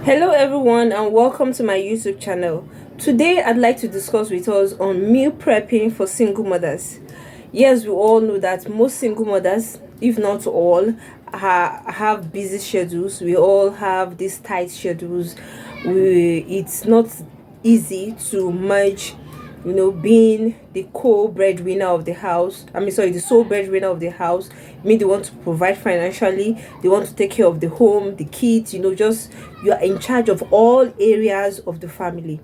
Hello everyone and welcome to my YouTube channel. Today I'd like to discuss with us on meal prepping for single mothers. Yes, we all know that most single mothers, if not all, have busy schedules. We all have these tight schedules. It's not easy to merge, being the co-breadwinner of the house. The sole breadwinner of the house. They want to provide financially, they want to take care of the home, the kids, just you are in charge of all areas of the family.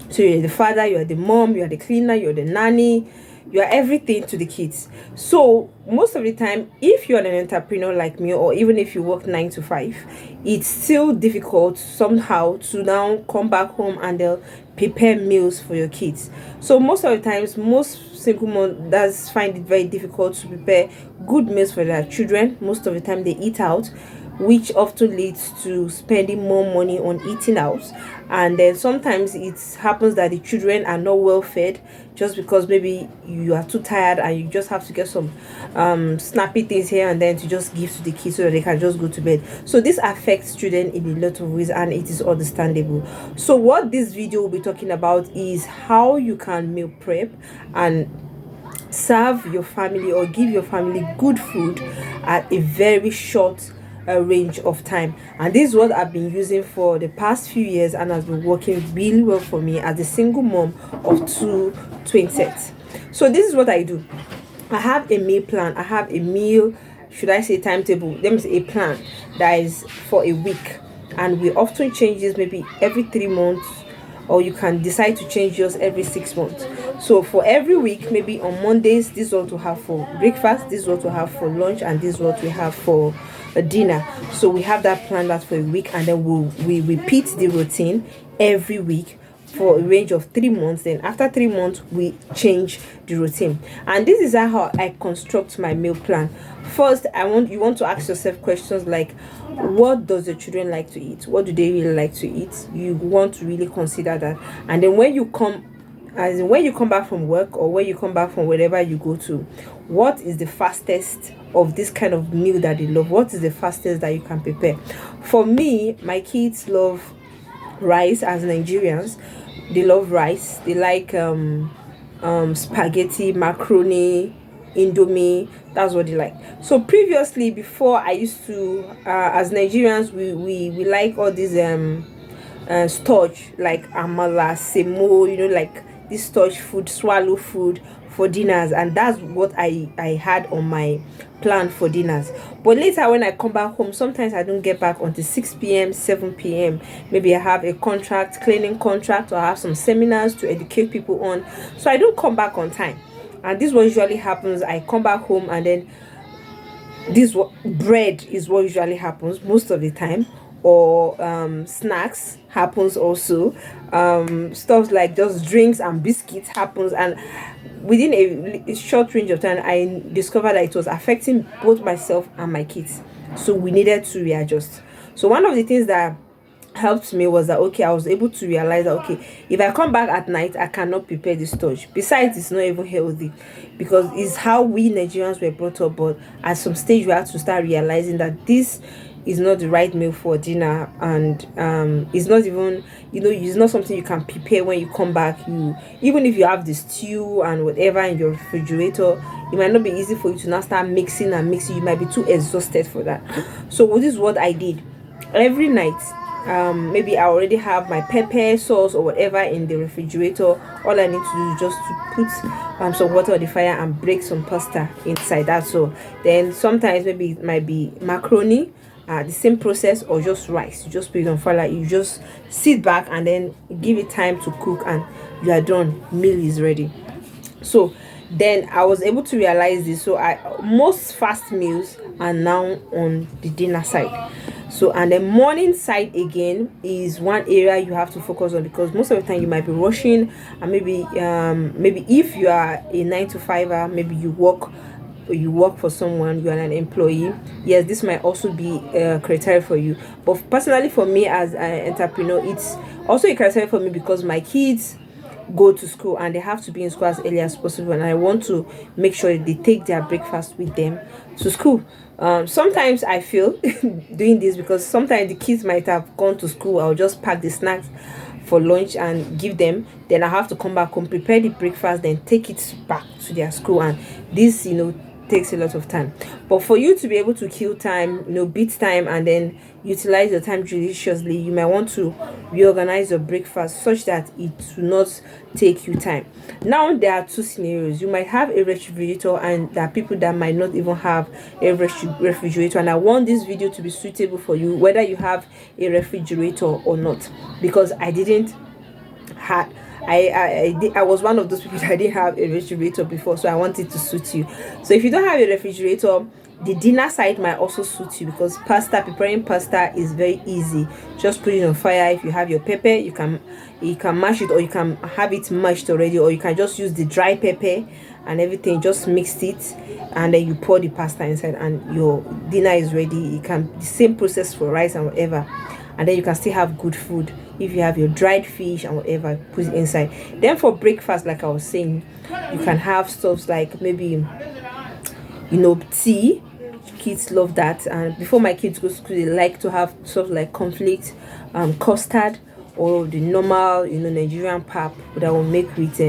So you're the father, you're the mom, you're the cleaner, you're the nanny, you are everything to the kids. So most of the time, if you're an entrepreneur like me, or even if you work 9 to 5, it's still difficult somehow to now come back home and they'll prepare meals for your kids. So most of the times, most single mothers find it very difficult to prepare good meals for their children. Most of the time they eat out, which often leads to spending more money on eating out. And then sometimes it happens that the children are not well fed, just because maybe you are too tired and you just have to get some snappy things here and then to just give to the kids so that they can just go to bed. So this affects children in a lot of ways, and it is understandable. So what this video will be talking about is how you can meal prep and serve your family or give your family good food at a very short range of time. And this is what I've been using for the past few years, and has been working really well for me as a single mom of two twins. So this is what I do. I have a meal plan. I have a meal, should I say timetable, let me say a plan that is for a week, and we often change this maybe every 3 months, or you can decide to change yours every 6 months. So for every week, maybe on Mondays, this is what we have for breakfast, this is what we have for lunch, and this is what we have for a dinner. So we have that plan that for a week, and then we repeat the routine every week for a range of 3 months. Then after 3 months, we change the routine. And this is how I construct my meal plan. First, you want to ask yourself questions like, what does your children like to eat? What do they really like to eat? You want to really consider that. And then when you come back from work, or when you come back from wherever you go to, what is the fastest of this kind of meal that they love? What is the fastest that you can prepare? For me, my kids love rice. As Nigerians, they love rice. They like spaghetti, macaroni, indomie. That's what they like. So previously, before, I used to as Nigerians, we like all these starch, like amala, semo, like this starch food, swallow food for dinners. And that's what I had on my plan for dinners. But later, when I come back home, sometimes I don't get back until 6 p.m., 7 p.m. Maybe I have a cleaning contract, or I have some seminars to educate people on, so I don't come back on time. And this is what usually happens. I come back home, and then bread is what usually happens most of the time, or snacks happens also. Stuff like just drinks and biscuits happens, and within a short range of time, I discovered that it was affecting both myself and my kids. So we needed to readjust. So one of the things that helped me was that, okay, I was able to realize that, okay, if I come back at night, I cannot prepare this starch. Besides, it's not even healthy, because it's how we Nigerians were brought up. But at some stage, we have to start realizing that this is not the right meal for dinner, and it's not even, it's not something you can prepare when you come back. Even if you have the stew and whatever in your refrigerator, it might not be easy for you to now start mixing and mixing. You might be too exhausted for that. So this is what I did every night. Maybe I already have my pepper sauce or whatever in the refrigerator. All I need to do is just to put some water on the fire and break some pasta inside that. So then sometimes maybe it might be macaroni, the same process, or just rice. You just put it on fire, you just sit back and then give it time to cook, and you are done. Meal is ready. So then I was able to realize this. So most fast meals are now on the dinner side. So, and the morning side again is one area you have to focus on, because most of the time you might be rushing, and maybe if you are a 9 to 5, maybe you work for someone, you are an employee. Yes, this might also be a criteria for you. But personally, for me as an entrepreneur, it's also a criteria for me, because my kids, go to school, and they have to be in school as early as possible, and I want to make sure they take their breakfast with them to school. Sometimes I feel doing this, because sometimes the kids might have gone to school, I'll just pack the snacks for lunch and give them, then I have to come back home, prepare the breakfast, then take it back to their school, and this takes a lot of time. But for you to be able to kill time, beat time, and then utilize your time judiciously, you might want to reorganize your breakfast such that it will not take you time. Now there are two scenarios. You might have a refrigerator, and there are people that might not even have a refrigerator, and I want this video to be suitable for you, whether you have a refrigerator or not, because I didn't had I was one of those people that didn't have a refrigerator before, so I wanted to suit you. So if you don't have a refrigerator, the dinner side might also suit you, because preparing pasta is very easy. Just put it on fire. If you have your pepper, you can mash it, or you can have it mashed already, or you can just use the dry pepper and everything, just mix it, and then you pour the pasta inside, and your dinner is ready. You can the same process for rice and whatever, and then you can still have good food. If you have your dried fish and whatever, put it inside. Then for breakfast, like I was saying, you can have stuff like maybe tea. Kids love that, and before my kids go to school, they like to have stuff like cornflakes, custard, or the normal Nigerian pap that will make with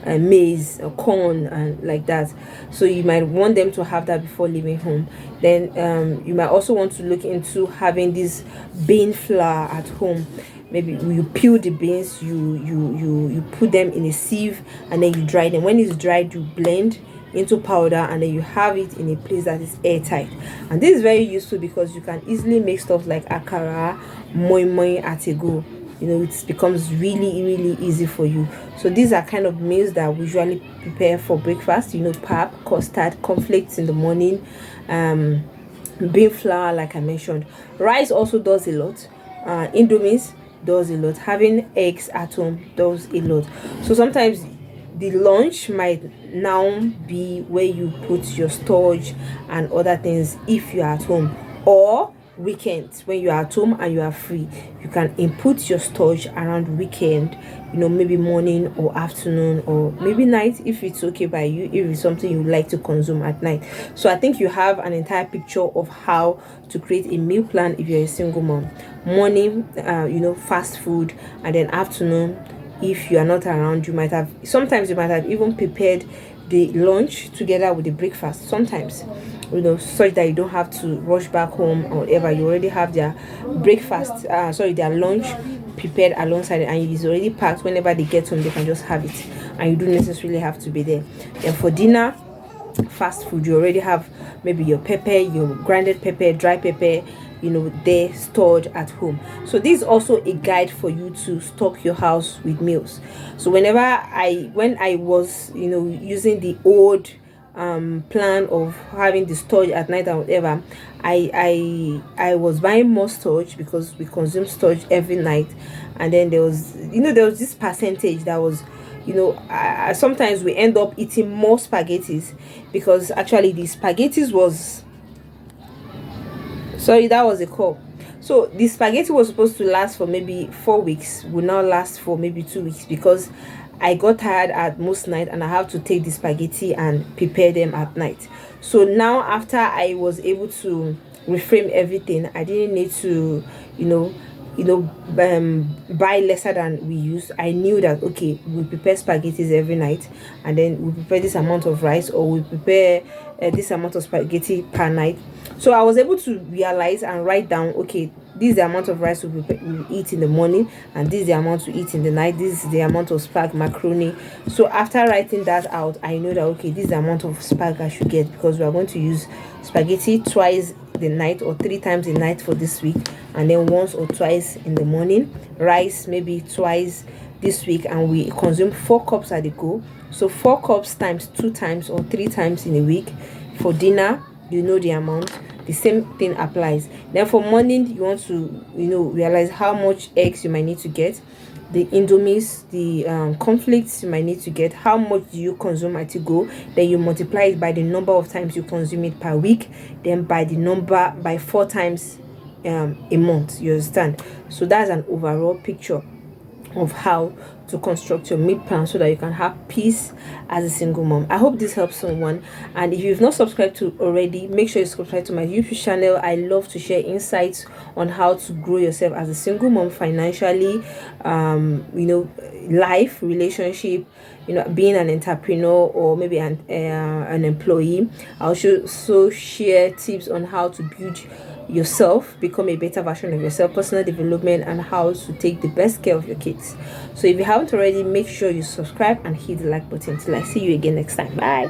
maize or corn and like that. So you might want them to have that before leaving home. Then you might also want to look into having this bean flour at home. Maybe you peel the beans, you put them in a sieve, and then you dry them. When it's dried, you blend into powder, and then you have it in a place that is airtight. And this is very useful because you can easily make stuff like akara, moi moi at a go. It becomes really easy for you. So these are kind of meals that we usually prepare for breakfast. Pap, custard, cornflakes in the morning, bean flour, like I mentioned. Rice also does a lot. Indomies does a lot. Having eggs at home does a lot. So sometimes the lunch might now be where you put your storage and other things if you're at home, or weekends when you are at home and you are free, you can input your storage around weekend, maybe morning or afternoon, or maybe night, if it's okay by you, if it's something you like to consume at night. So I think you have an entire picture of how to create a meal plan if you're a single mom. Morning, fast food, and then afternoon, if you are not around, you might have even prepared the lunch together with the breakfast sometimes, such that you don't have to rush back home or whatever. You already have their their lunch prepared alongside it, and it's already packed. Whenever they get home, they can just have it, and you don't necessarily have to be there. Then for dinner, fast food, you already have maybe your pepper, your grinded pepper, dry pepper, they're stored at home. So this is also a guide for you to stock your house with meals. So when I was using the old plan of having the storage at night and whatever, I was buying more storage because we consume storage every night. And then there was this percentage that was sometimes we end up eating more spaghettis, because actually the spaghettis was that was a call. So the spaghetti was supposed to last for maybe 4 weeks, will now last for maybe 2 weeks, because I got tired at most night and I have to take the spaghetti and prepare them at night. So now, after I was able to reframe everything, I didn't need to buy lesser than we use. I knew that okay, we prepare spaghettis every night, and then we prepare this amount of rice, or we prepare this amount of spaghetti per night. So I was able to realize and write down, okay, this is the amount of rice we eat in the morning, and this is the amount we eat in the night. This is the amount of macaroni. So after writing that out, I know that okay, this is the amount of spag I should get, because we are going to use spaghetti twice the night or 3 times a night for this week, and then once or twice in the morning. Rice maybe twice this week, and we consume 4 cups at a go. So 4 cups times 2 times or 3 times in a week. For dinner, the amount. The same thing applies. Then for morning, you want to realize how much eggs you might need to get, the indomies, the conflicts you might need to get, how much do you consume at a go. Then you multiply it by the number of times you consume it per week, then by 4 times a month. You understand? So that's an overall picture of how to construct your meal plan so that you can have peace as a single mom. I hope this helps someone, and if you've not subscribed to already, make sure you subscribe to my YouTube channel. I love to share insights on how to grow yourself as a single mom financially, life, relationship, being an entrepreneur, or maybe an employee. I'll also share tips on how to build yourself, become a better version of yourself, personal development, and how to take the best care of your kids. So if you haven't already, make sure you subscribe and hit the like button. Till I see you again next time. Bye.